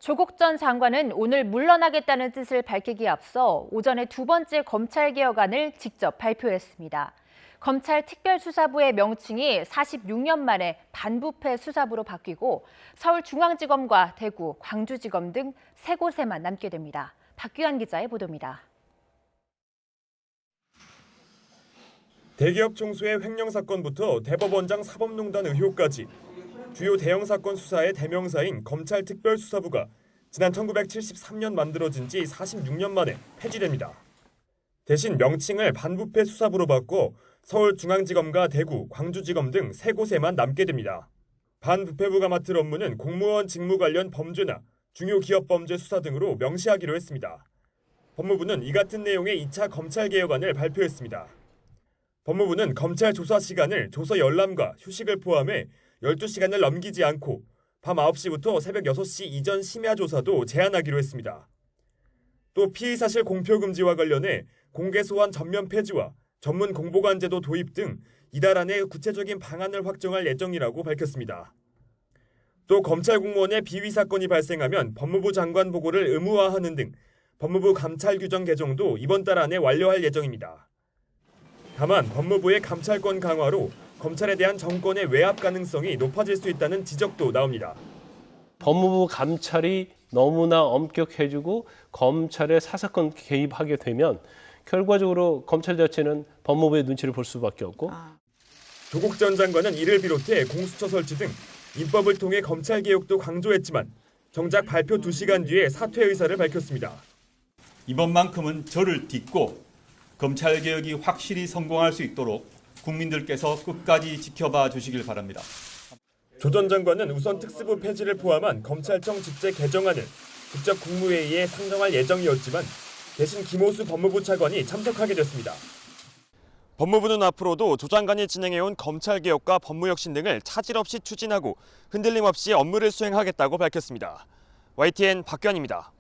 조국 전 장관은 오늘 물러나겠다는 뜻을 밝히기에 앞서 오전에 두 번째 검찰개혁안을 직접 발표했습니다. 검찰 특별수사부의 명칭이 46년 만에 반부패 수사부로 바뀌고 서울중앙지검과 대구, 광주지검 등 세 곳에만 남게 됩니다. 박규환 기자의 보도입니다. 대기업 총수의 횡령 사건부터 대법원장 사법농단 의혹까지 주요 대형 사건 수사의 대명사인 검찰 특별수사부가 지난 1973년 만들어진 지 46년 만에 폐지됩니다. 대신 명칭을 반부패 수사부로 바꿔 서울중앙지검과 대구, 광주지검 등 세 곳에만 남게 됩니다. 반부패부가 맡을 업무는 공무원 직무 관련 범죄나 중요 기업 범죄 수사 등으로 명시하기로 했습니다. 법무부는 이 같은 내용의 2차 검찰개혁안을 발표했습니다. 법무부는 검찰 조사 시간을 조서 열람과 휴식을 포함해 12시간을 넘기지 않고 밤 9시부터 새벽 6시 이전 심야 조사도 제한하기로 했습니다. 또 피의사실 공표 금지와 관련해 공개 소환 전면 폐지와 전문 공보관 제도 도입 등 이달 안에 구체적인 방안을 확정할 예정이라고 밝혔습니다. 또 검찰 공무원의 비위 사건이 발생하면 법무부 장관 보고를 의무화하는 등 법무부 감찰 규정 개정도 이번 달 안에 완료할 예정입니다. 다만 법무부의 감찰권 강화로 검찰에 대한 정권의 외압 가능성이 높아질 수 있다는 지적도 나옵니다. 법무부 감찰이 너무나 엄격해지고 검찰의 사사건 개입하게 되면 결과적으로 검찰 자체는 법무부의 눈치를 볼 수밖에 없고. 조국 전 장관은 이를 비롯해 공수처 설치 등 입법을 통해 검찰 개혁도 강조했지만 정작 발표 2시간 뒤에 사퇴 의사를 밝혔습니다. 이번만큼은 저를 딛고 검찰 개혁이 확실히 성공할 수 있도록 국민들께서 끝까지 지켜봐 주시길 바랍니다. 조 전 장관은 우선 특수부 폐지를 포함한 검찰청 직제 개정안을 직접 국무회의에 상정할 예정이었지만 대신 김호수 법무부 차관이 참석하게 됐습니다. 법무부는 앞으로도 조 장관이 진행해온 검찰개혁과 법무혁신 등을 차질 없이 추진하고 흔들림 없이 업무를 수행하겠다고 밝혔습니다. YTN 박규환입니다.